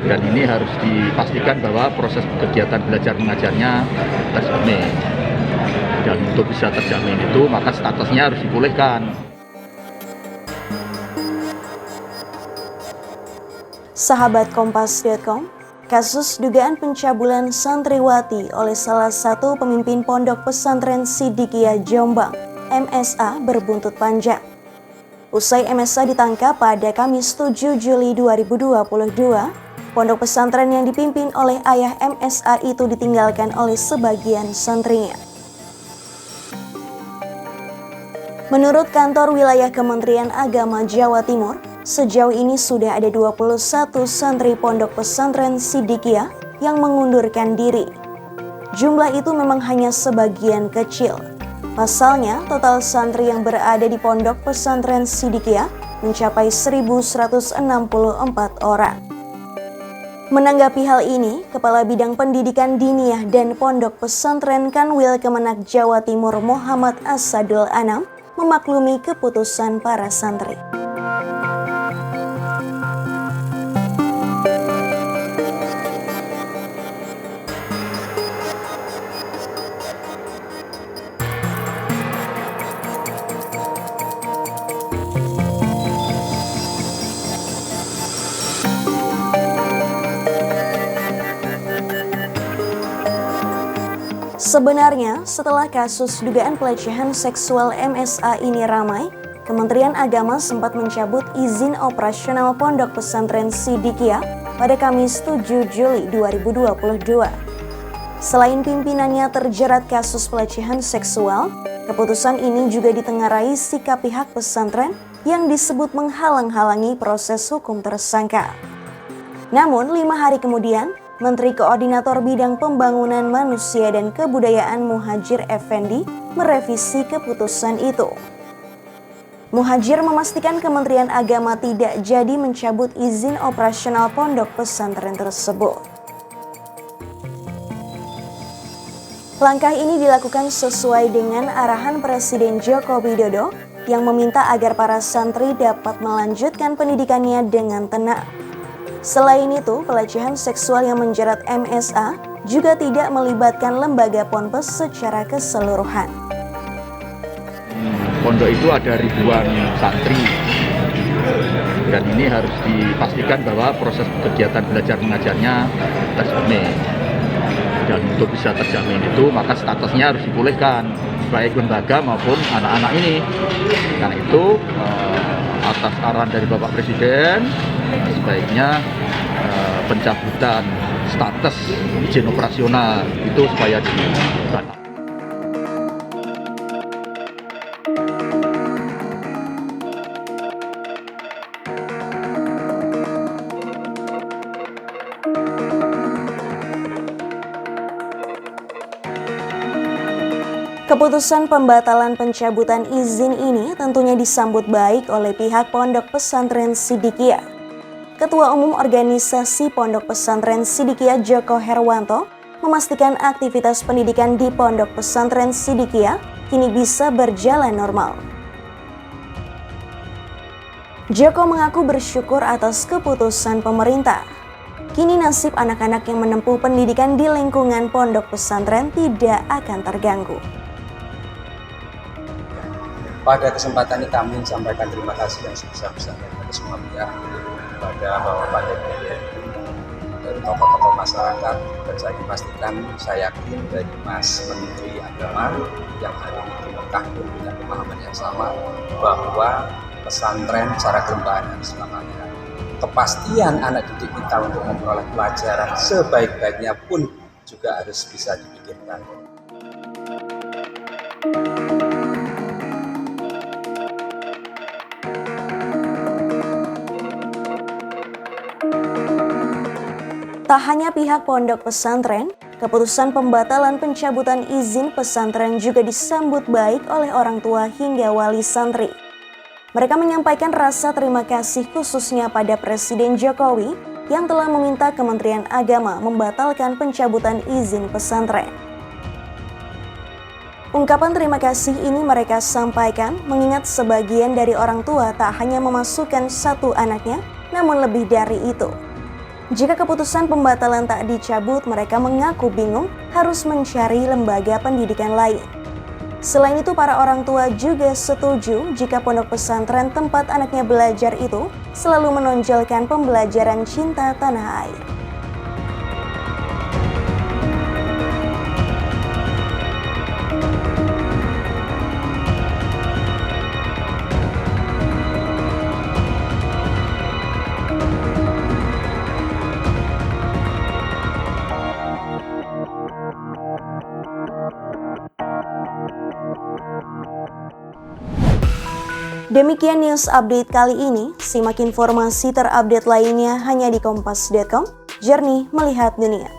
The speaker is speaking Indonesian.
Dan ini harus dipastikan bahwa proses kegiatan belajar mengajarnya terjamin. Dan untuk bisa terjamin itu, maka statusnya harus dipulihkan. Sahabat Kompas.com, kasus dugaan pencabulan santriwati oleh salah satu pemimpin Pondok Pesantren Siddiqiyah Jombang, MSA, berbuntut panjang. Usai MSA ditangkap pada Kamis 7 Juli 2022, pondok pesantren yang dipimpin oleh ayah MSA itu ditinggalkan oleh sebagian santrinya. Menurut kantor wilayah Kementerian Agama Jawa Timur, sejauh ini sudah ada 21 santri pondok pesantren Siddiqiyah yang mengundurkan diri. Jumlah itu memang hanya sebagian kecil. Pasalnya, total santri yang berada di pondok pesantren Siddiqiyah mencapai 1.164 orang. Menanggapi hal ini, Kepala Bidang Pendidikan Diniyah dan Pondok Pesantren Kanwil Kemenak Jawa Timur Muhammad Asadul Anam memaklumi keputusan para santri. Sebenarnya, setelah kasus dugaan pelecehan seksual MSA ini ramai, Kementerian Agama sempat mencabut izin operasional Pondok Pesantren Siddiqiyah pada Kamis 7 Juli 2022. Selain pimpinannya terjerat kasus pelecehan seksual, keputusan ini juga ditengarai sikap pihak pesantren yang disebut menghalang-halangi proses hukum tersangka. Namun, 5 hari kemudian, Menteri Koordinator Bidang Pembangunan Manusia dan Kebudayaan Muhadjir Effendi merevisi keputusan itu. Muhadjir memastikan Kementerian Agama tidak jadi mencabut izin operasional pondok pesantren tersebut. Langkah ini dilakukan sesuai dengan arahan Presiden Joko Widodo yang meminta agar para santri dapat melanjutkan pendidikannya dengan tenang. Selain itu, pelecehan seksual yang menjerat MSA juga tidak melibatkan lembaga ponpes secara keseluruhan. Pondok itu ada ribuan santri, dan ini harus dipastikan bahwa proses kegiatan belajar mengajarnya terjamin. Dan untuk bisa terjamin itu, maka statusnya harus dipulihkan, baik lembaga maupun anak-anak ini. Karena itu, atas arahan dari Bapak Presiden, sebaiknya pencabutan status izin operasional itu supaya dibatalkan. Keputusan pembatalan pencabutan izin ini tentunya disambut baik oleh pihak Pondok Pesantren Siddiqiyah. Ketua Umum Organisasi Pondok Pesantren Siddiqiyah Joko Herwanto memastikan aktivitas pendidikan di Pondok Pesantren Siddiqiyah kini bisa berjalan normal. Joko mengaku bersyukur atas keputusan pemerintah. Kini nasib anak-anak yang menempuh pendidikan di lingkungan pondok pesantren tidak akan terganggu. Pada kesempatan ini kami sampaikan terima kasih yang sebesar-besarnya kepada semua pihak, kepada Bapak Presiden, dari tokoh-tokoh masyarakat, dan saya pastikan, saya yakin dari Mas Menteri Agama yang hari ini di Mekah punya pemahaman yang sama bahwa pesantren secara kelembagaan harus selamanya. Kepastian anak didik kita untuk memperoleh pelajaran sebaik-baiknya pun juga harus bisa dipikirkan. Tak hanya pihak pondok pesantren, keputusan pembatalan pencabutan izin pesantren juga disambut baik oleh orang tua hingga wali santri. Mereka menyampaikan rasa terima kasih khususnya pada Presiden Jokowi yang telah meminta Kementerian Agama membatalkan pencabutan izin pesantren. Ungkapan terima kasih ini mereka sampaikan mengingat sebagian dari orang tua tak hanya memasukkan satu anaknya, namun lebih dari itu. Jika keputusan pembatalan tak dicabut, mereka mengaku bingung harus mencari lembaga pendidikan lain. Selain itu, para orang tua juga setuju jika pondok pesantren tempat anaknya belajar itu selalu menonjolkan pembelajaran cinta tanah air. Demikian news update kali ini. Simak informasi terupdate lainnya hanya di kompas.com. Jernih melihat dunia.